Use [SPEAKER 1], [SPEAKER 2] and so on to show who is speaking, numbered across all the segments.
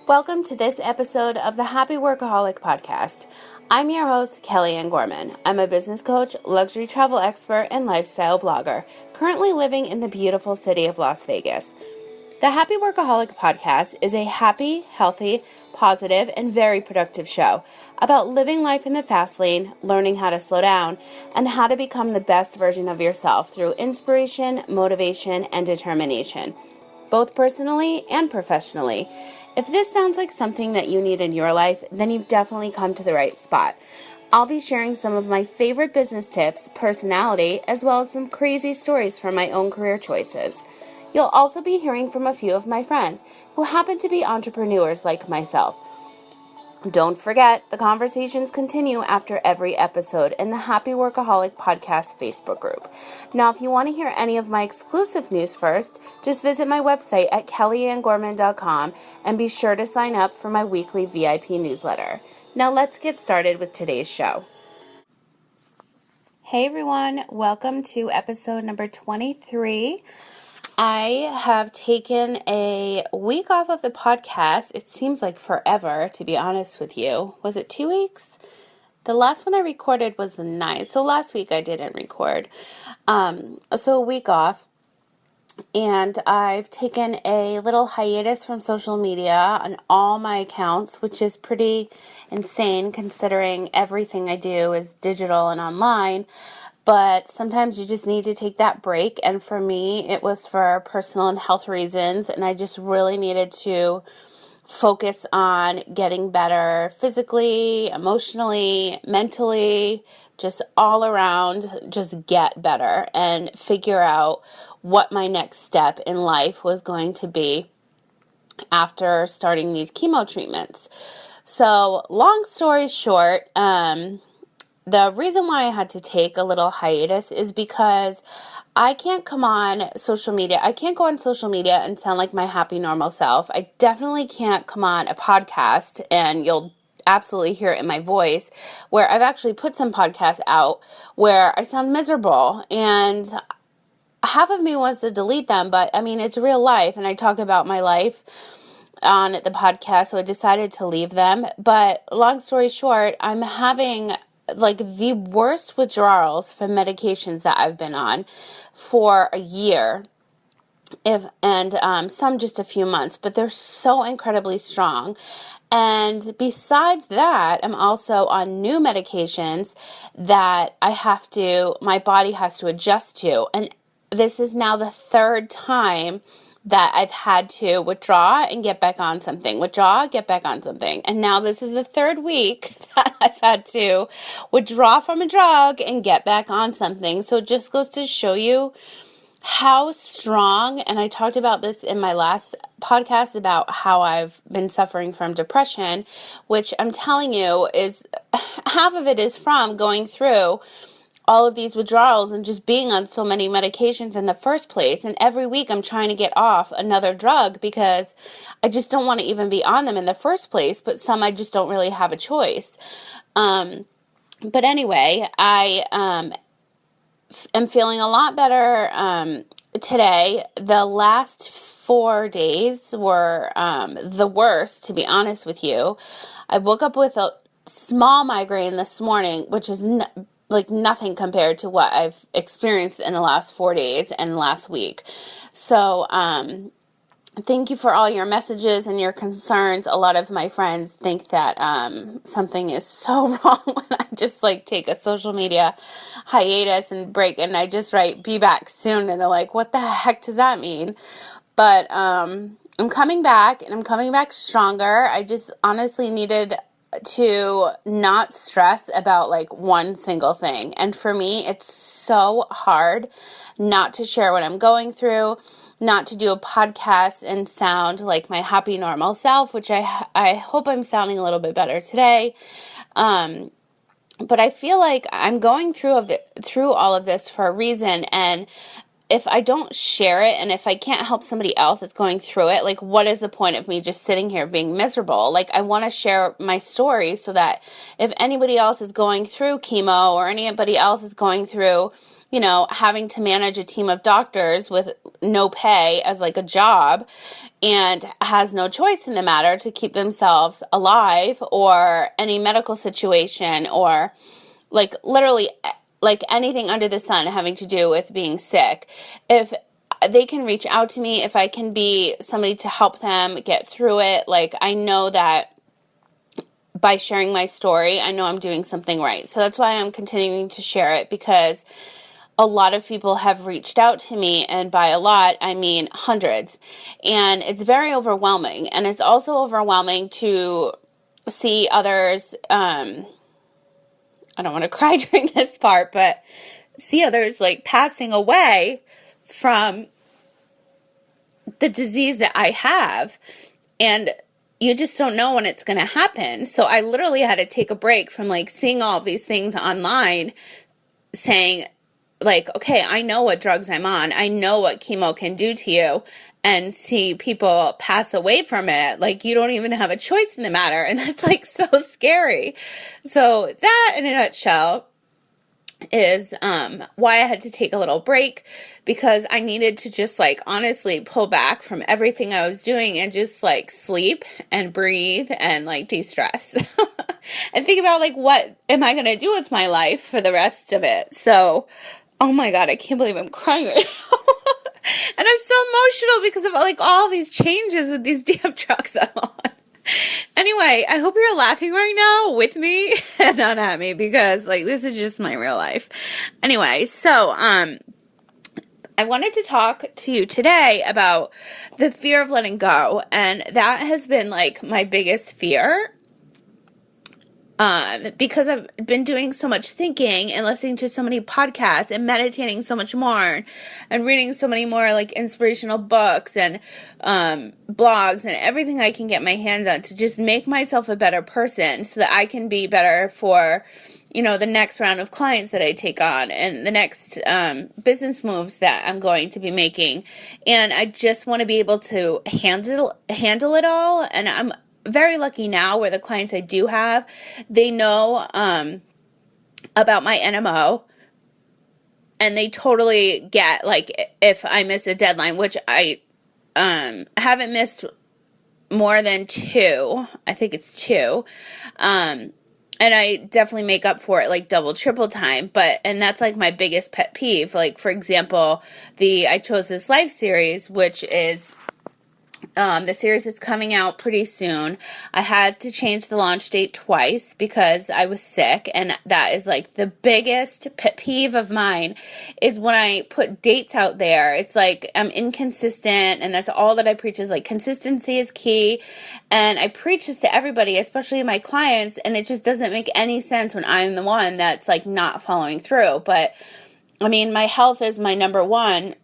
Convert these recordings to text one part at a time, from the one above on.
[SPEAKER 1] Welcome to this episode of the Happy Workaholic Podcast. I'm your host, Kellyanne Gorman. I'm a business coach, luxury travel expert, and lifestyle blogger, currently living in the beautiful city of Las Vegas. The Happy Workaholic Podcast is a happy, healthy, positive, and very productive show about living life in the fast lane, learning how to slow down, and how to become the best version of yourself through inspiration, motivation, and determination, both personally and professionally. If this sounds like something that you need in your life, then you've definitely come to the right spot. I'll be sharing some of my favorite business tips, personality, as well as some crazy stories from my own career choices. You'll also be hearing from a few of my friends who happen to be entrepreneurs like myself. Don't forget, the conversations continue after every episode in the Happy Workaholic Podcast Facebook group. Now, if you want to hear any of my exclusive news first, just visit my website at kellyanngorman.com and be sure to sign up for my weekly VIP newsletter. Now, let's get started with today's show. Hey everyone, welcome to episode number 23. I have taken a week off of the podcast. It seems like forever, to be honest with you. Was it 2 weeks? The last one I recorded was the 9th. So last week I didn't record. So a week off. And I've taken a little hiatus from social media on all my accounts, which is pretty insane considering everything I do is digital and online. But sometimes you just need to take that break. And for me, it was for personal and health reasons. And I just really needed to focus on getting better physically, emotionally, mentally, just all around, just get better and figure out what my next step in life was going to be after starting these chemo treatments. So long story short, the reason why I had to take a little hiatus is because I can't come on social media. I can't go on social media and sound like my happy, normal self. I definitely can't come on a podcast, and you'll absolutely hear it in my voice, where I've actually put some podcasts out where I sound miserable, and half of me wants to delete them, but I mean, it's real life, and I talk about my life on the podcast, so I decided to leave them. But long story short, I'm having like the worst withdrawals from medications that I've been on for a year, some just a few months, but they're so incredibly strong. And besides that, I'm also on new medications that my body has to adjust to. And this is now the third time that I've had to withdraw and get back on something, And now this is the third week that I've had to withdraw from a drug and get back on something. So it just goes to show you how strong, and I talked about this in my last podcast about how I've been suffering from depression, which I'm telling you is half of it is from going through all of these withdrawals and just being on so many medications in the first place. And every week I'm trying to get off another drug because I just don't want to even be on them in the first place. But some I just don't really have a choice. But anyway, I am feeling a lot better today. The last 4 days were the worst, to be honest with you. I woke up with a small migraine this morning, which is like nothing compared to what I've experienced in the last 4 days and last week. So, thank you for all your messages and your concerns. A lot of my friends think that something is so wrong when I just like take a social media hiatus and break, and I just write "be back soon," and they're like, "What the heck does that mean?" But I'm coming back, and I'm coming back stronger. I just honestly needed to not stress about like one single thing. And for me, it's so hard not to share what I'm going through, not to do a podcast and sound like my happy, normal self, which I hope I'm sounding a little bit better today. But I feel like I'm going through all of this for a reason, and if I don't share it, and if I can't help somebody else that's going through it, like, what is the point of me just sitting here being miserable? Like, I want to share my story so that if anybody else is going through chemo or anybody else is going through having to manage a team of doctors with no pay as like a job and has no choice in the matter to keep themselves alive, or any medical situation, or like literally like anything under the sun having to do with being sick. If they can reach out to me, if I can be somebody to help them get through it, like I know that by sharing my story, I know I'm doing something right. So that's why I'm continuing to share it, because a lot of people have reached out to me, and by a lot, I mean hundreds. And it's very overwhelming. And it's also overwhelming to see others, I don't want to cry during this part, but see others like passing away from the disease that I have. And you just don't know when it's going to happen. So I literally had to take a break from like seeing all of these things online saying like, okay, I know what drugs I'm on. I know what chemo can do to you, and see people pass away from it. Like, you don't even have a choice in the matter. And that's like so scary. So that in a nutshell is why I had to take a little break, because I needed to just like honestly pull back from everything I was doing and just like sleep and breathe and like de-stress and think about like, what am I going to do with my life for the rest of it? So, oh my God, I can't believe I'm crying right now. And I'm so emotional because of like all these changes with these damn drugs I'm on. Anyway, I hope you're laughing right now with me and not at me, because like this is just my real life. Anyway, so I wanted to talk to you today about the fear of letting go, and that has been like my biggest fear. Because I've been doing so much thinking and listening to so many podcasts and meditating so much more and reading so many more like inspirational books and blogs and everything I can get my hands on to just make myself a better person, so that I can be better for, the next round of clients that I take on and the next business moves that I'm going to be making. And I just want to be able to handle it all. And I'm very lucky now where the clients I do have, they know about my NMO, and they totally get like if I miss a deadline, which I haven't missed more than 2. I think it's 2. And I definitely make up for it like double, triple time. And that's like my biggest pet peeve. Like, for example, I Chose This Life series, which is the series that's coming out pretty soon. I had to change the launch date twice because I was sick, and that is like the biggest pet peeve of mine, is when I put dates out there. It's like I'm inconsistent, and that's all that I preach, is like consistency is key. And I preach this to everybody, especially my clients, and it just doesn't make any sense when I'm the one that's like not following through. But I mean, my health is my number one.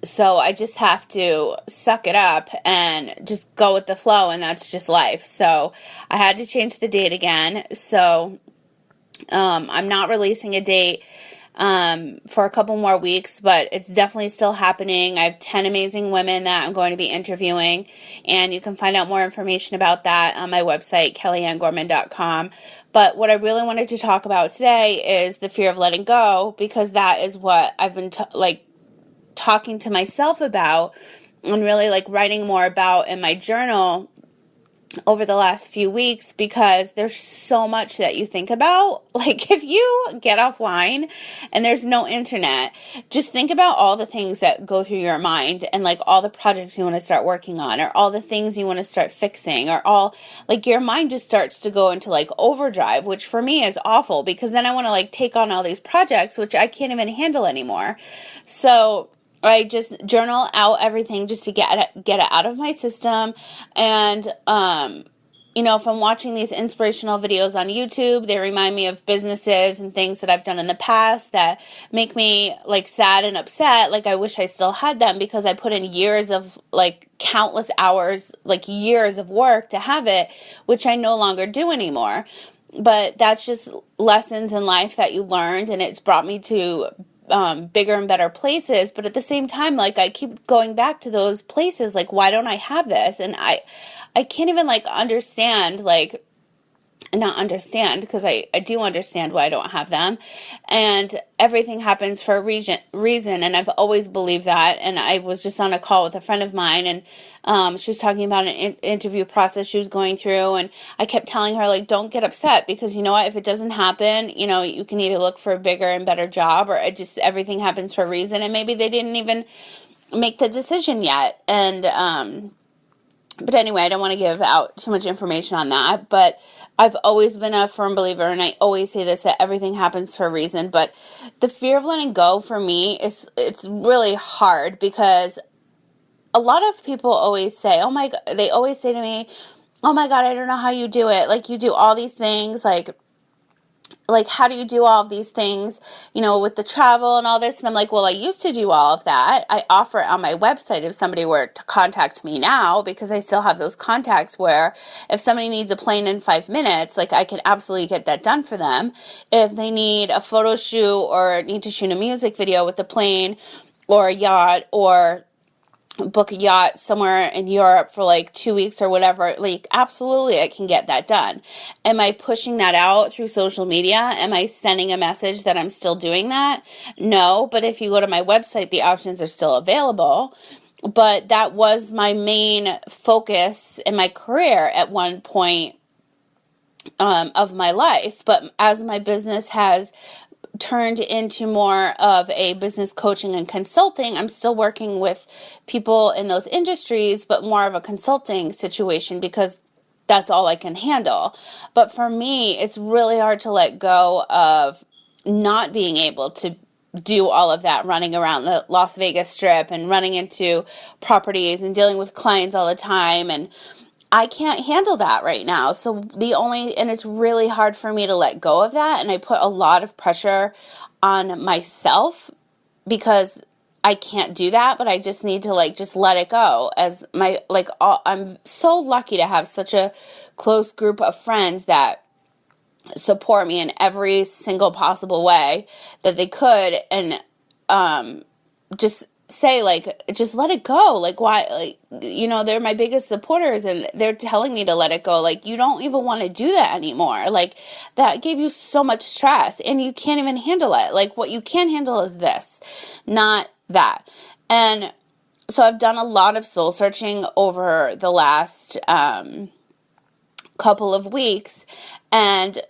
[SPEAKER 1] So I just have to suck it up and just go with the flow, and that's just life. So I had to change the date again. So I'm not releasing a date for a couple more weeks, but it's definitely still happening. I have 10 amazing women that I'm going to be interviewing, and you can find out more information about that on my website, kellyannegorman.com. But what I really wanted to talk about today is the fear of letting go, because that is what I've been talking to myself about and really like writing more about in my journal over the last few weeks, because there's so much that you think about. Like, if you get offline and there's no internet, just think about all the things that go through your mind, and like all the projects you want to start working on, or all the things you want to start fixing, or all like your mind just starts to go into like overdrive, which for me is awful, because then I want to like take on all these projects which I can't even handle anymore. So I just journal out everything just to get it out of my system. And, if I'm watching these inspirational videos on YouTube, they remind me of businesses and things that I've done in the past that make me like sad and upset. Like, I wish I still had them, because I put in years of like countless hours, like years of work to have it, which I no longer do anymore. But that's just lessons in life that you learned, and it's brought me to bigger and better places. But at the same time, like, I keep going back to those places, like, why don't I have this? And I can't even like understand like not understand, because I do understand why I don't have them, and everything happens for a reason, and I've always believed that. And I was just on a call with a friend of mine, and she was talking about an interview process she was going through, and I kept telling her, like, don't get upset, because you know what, if it doesn't happen, you can either look for a bigger and better job, or everything happens for a reason, and maybe they didn't even make the decision yet. And but anyway, I don't want to give out too much information on that, but I've always been a firm believer, and I always say this, that everything happens for a reason. But the fear of letting go for me, it's really hard, because a lot of people always say, they always say to me, oh my God, I don't know how you do it. Like, you do all these things, like, how do you do all of these things, with the travel and all this? And I'm like, well, I used to do all of that. I offer it on my website if somebody were to contact me now, because I still have those contacts where if somebody needs a plane in 5 minutes, like, I can absolutely get that done for them. If they need a photo shoot or need to shoot a music video with the plane or a yacht, or book a yacht somewhere in Europe for like 2 weeks or whatever, like, absolutely I can get that done. Am I pushing that out through social media? Am I sending a message that I'm still doing that? No, but if you go to my website, the options are still available. But that was my main focus in my career at one point of my life. But as my business has turned into more of a business coaching and consulting, I'm still working with people in those industries, but more of a consulting situation, because that's all I can handle. But for me, it's really hard to let go of not being able to do all of that, running around the Las Vegas Strip and running into properties and dealing with clients all the time. And I can't handle that right now. So and it's really hard for me to let go of that. And I put a lot of pressure on myself, because I can't do that, but I just need to just let it go. I'm so lucky to have such a close group of friends that support me in every single possible way that they could. And, just say, just let it go. Why, they're my biggest supporters, and they're telling me to let it go. You don't even want to do that anymore. That gave you so much stress, and you can't even handle it. What you can handle is this, not that. And so I've done a lot of soul searching over the last couple of weeks, and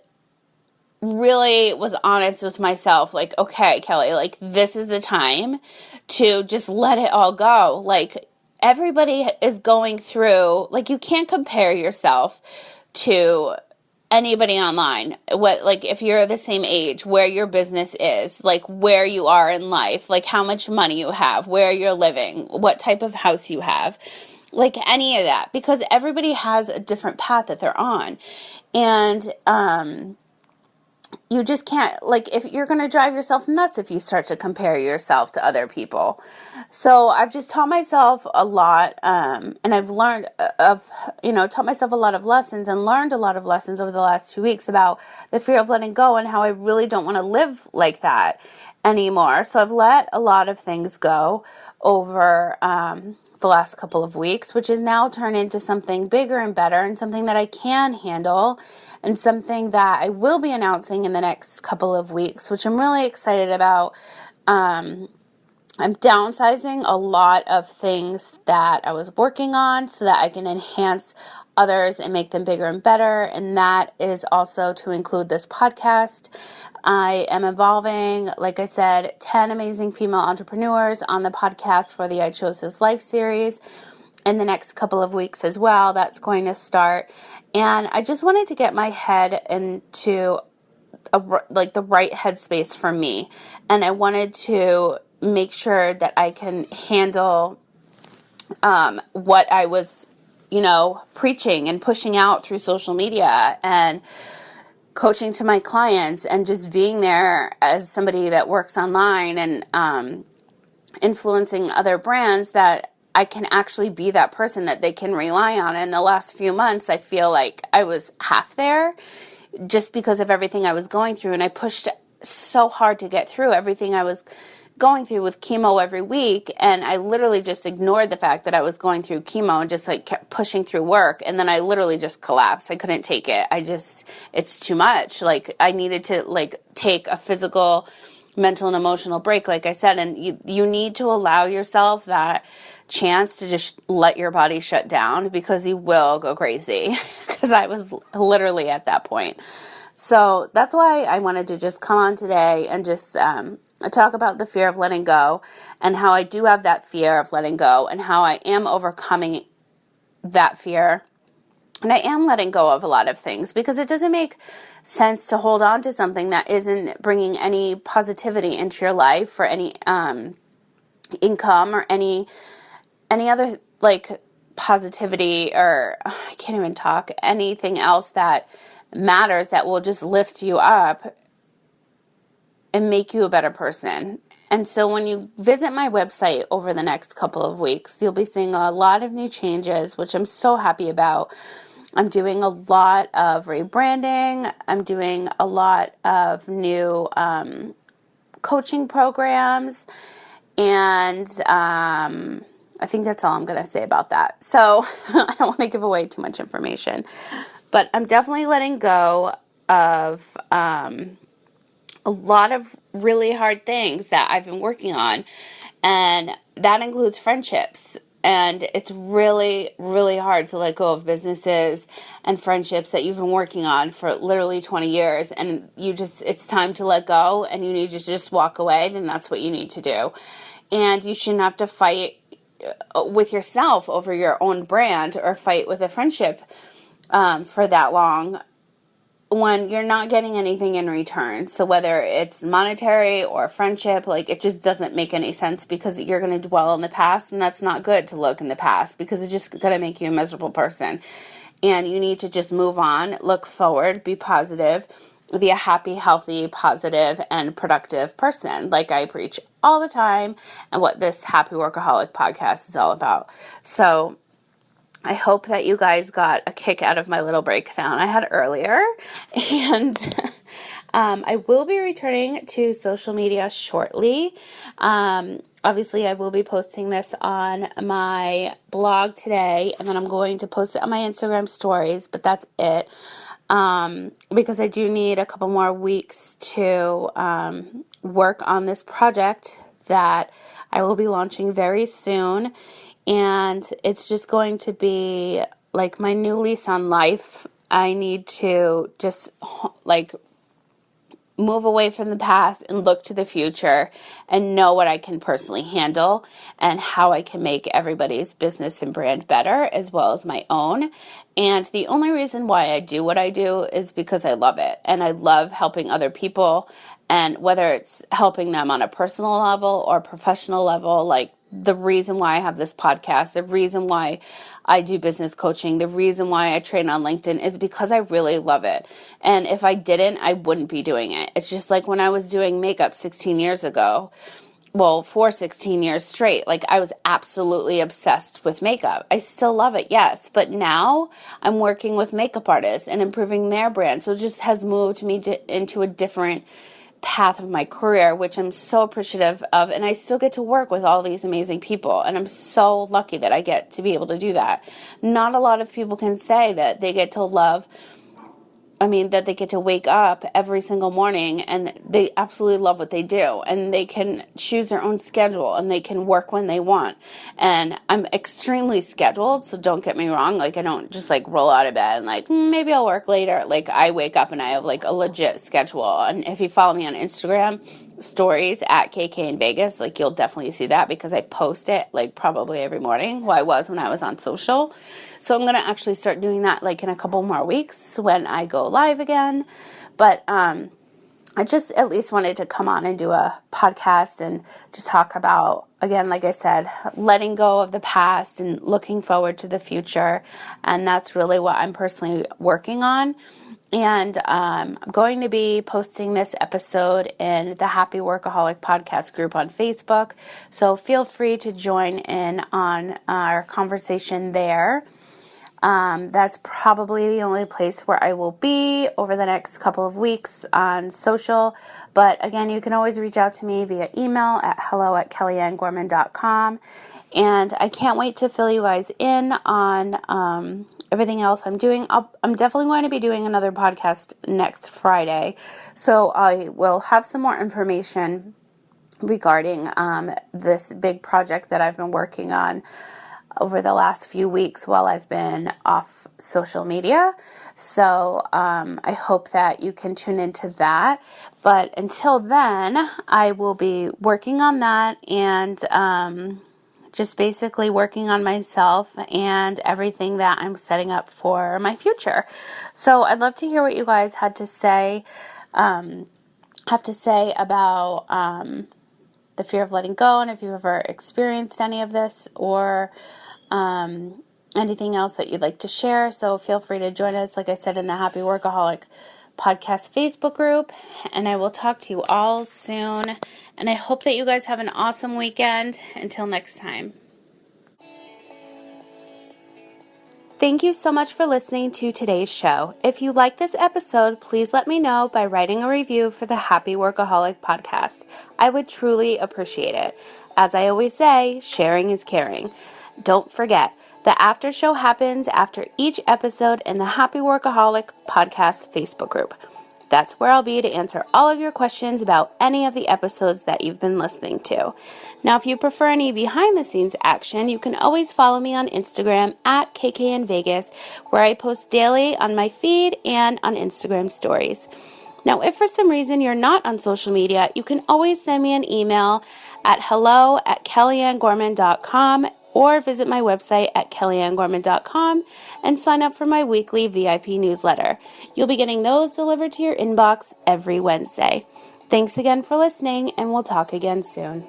[SPEAKER 1] really was honest with myself, okay, Kelly, this is the time to just let it all go. Everybody is going through, you can't compare yourself to anybody online. If you're the same age, where your business is, where you are in life, how much money you have, where you're living, what type of house you have, any of that, because everybody has a different path that they're on. And, you just can't, if you're going to drive yourself nuts if you start to compare yourself to other people. So I've just taught myself a lot, and I've learned taught myself a lot of lessons, and learned a lot of lessons over the last 2 weeks about the fear of letting go, and how I really don't want to live like that anymore. So I've let a lot of things go over the last couple of weeks, which has now turned into something bigger and better, and something that I can handle, and something that I will be announcing in the next couple of weeks, which I'm really excited about. I'm downsizing a lot of things that I was working on so that I can enhance others and make them bigger and better. And that is also to include this podcast. I am involving, like I said, 10 amazing female entrepreneurs on the podcast for the I Chose This Life series in the next couple of weeks as well. That's going to start. And I just wanted to get my head into the right headspace for me. And I wanted to make sure that I can handle what I was, preaching and pushing out through social media and coaching to my clients, and just being there as somebody that works online and influencing other brands, that I can actually be that person that they can rely on. In the last few months, I feel like I was half there, just because of everything I was going through, and I pushed so hard to get through everything I was going through with chemo every week, and I literally just ignored the fact that I was going through chemo and just like kept pushing through work, and then I literally just collapsed. I couldn't take it. It's too much. Like, I needed to like take a physical, mental, and emotional break, like I said, and you need to allow yourself that chance to just let your body shut down, because you will go crazy, because I was literally at that point. So that's why I wanted to just come on today and just talk about the fear of letting go, and how I do have that fear of letting go, and how I am overcoming that fear. And I am letting go of a lot of things, because it doesn't make sense to hold on to something that isn't bringing any positivity into your life, or any income, or any other like positivity, or I can't even talk, anything else that matters that will just lift you up and make you a better person. And so when you visit my website over the next couple of weeks, you'll be seeing a lot of new changes, which I'm so happy about. I'm doing a lot of rebranding. I'm doing a lot of new coaching programs. And I think that's all I'm going to say about that. So I don't want to give away too much information. But I'm definitely letting go of a lot of really hard things that I've been working on. And that includes friendships. And it's really, really hard to let go of businesses and friendships that you've been working on for literally 20 years. And it's time to let go, and you need to just walk away. Then that's what you need to do. And you shouldn't have to fight with yourself over your own brand, or fight with a friendship for that long, when you're not getting anything in return. So whether it's monetary or friendship, like, it just doesn't make any sense, because you're going to dwell in the past, and that's not good to look in the past, because it's just going to make you a miserable person. And you need to just move on, look forward, be positive, be a happy, healthy, positive, and productive person, like I preach all the time, and what this Happy Workaholic podcast is all about. So I hope that you guys got a kick out of my little breakdown I had earlier. And I will be returning to social media shortly. Obviously, I will be posting this on my blog today, and then I'm going to post it on my Instagram stories, but that's it. Because I do need a couple more weeks to work on this project that I will be launching very soon. And it's just going to be like my new lease on life. I need to just like move away from the past and look to the future, and know what I can personally handle, and how I can make everybody's business and brand better, as well as my own. And the only reason why I do what I do is because I love it, and I love helping other people. And whether it's helping them on a personal level or professional level, like, the reason why I have this podcast, the reason why I do business coaching, the reason why I train on LinkedIn is because I really love it. And if I didn't, I wouldn't be doing it. It's just like when I was doing makeup 16 years ago, well, for 16 years straight, like, I was absolutely obsessed with makeup. I still love it, yes. But now I'm working with makeup artists and improving their brand. So it just has moved me into a different path of my career, which I'm so appreciative of, and I still get to work with all these amazing people, and I'm so lucky that I get to be able to do that. Not a lot of people can say that they get to that they get to wake up every single morning and they absolutely love what they do, and they can choose their own schedule, and they can work when they want. And I'm extremely scheduled, so don't get me wrong. Like, I don't just like roll out of bed and like, maybe I'll work later. Like, I wake up and I have like a legit schedule. And if you follow me on Instagram stories at KK in Vegas, like, you'll definitely see that, because I post it like probably every morning. Well, I was when I was on social. So I'm going to actually start doing that like in a couple more weeks when I go live again. But I just at least wanted to come on and do a podcast and just talk about, again, like I said, letting go of the past and looking forward to the future. And that's really what I'm personally working on. And I'm going to be posting this episode in the Happy Workaholic podcast group on Facebook. So feel free to join in on our conversation there. That's probably the only place where I will be over the next couple of weeks on social. But again, you can always reach out to me via email at hello@kellyanngorman.com. And I can't wait to fill you guys in on everything else I'm doing. I'm definitely going to be doing another podcast next Friday. So I will have some more information regarding this big project that I've been working on over the last few weeks while I've been off social media. So I hope that you can tune into that. But until then, I will be working on that and just basically working on myself and everything that I'm setting up for my future. So I'd love to hear what you guys have to say about the fear of letting go, and if you've ever experienced any of this or anything else that you'd like to share. So feel free to join us, like I said, in the Happy Workaholic Podcast Facebook group, and I will talk to you all soon, and I hope that you guys have an awesome weekend. Until next time. Thank you so much for listening to today's show. If you like this episode, please let me know by writing a review for the Happy Workaholic Podcast. I would truly appreciate it. As I always say, sharing is caring. Don't forget, the after show happens after each episode in the Happy Workaholic Podcast Facebook group. That's where I'll be to answer all of your questions about any of the episodes that you've been listening to. Now, if you prefer any behind-the-scenes action, you can always follow me on Instagram at KKNVegas, where I post daily on my feed and on Instagram stories. Now, if for some reason you're not on social media, you can always send me an email at hello@kellyanngorman.com or visit my website at kellyanngorman.com and sign up for my weekly VIP newsletter. You'll be getting those delivered to your inbox every Wednesday. Thanks again for listening, and we'll talk again soon.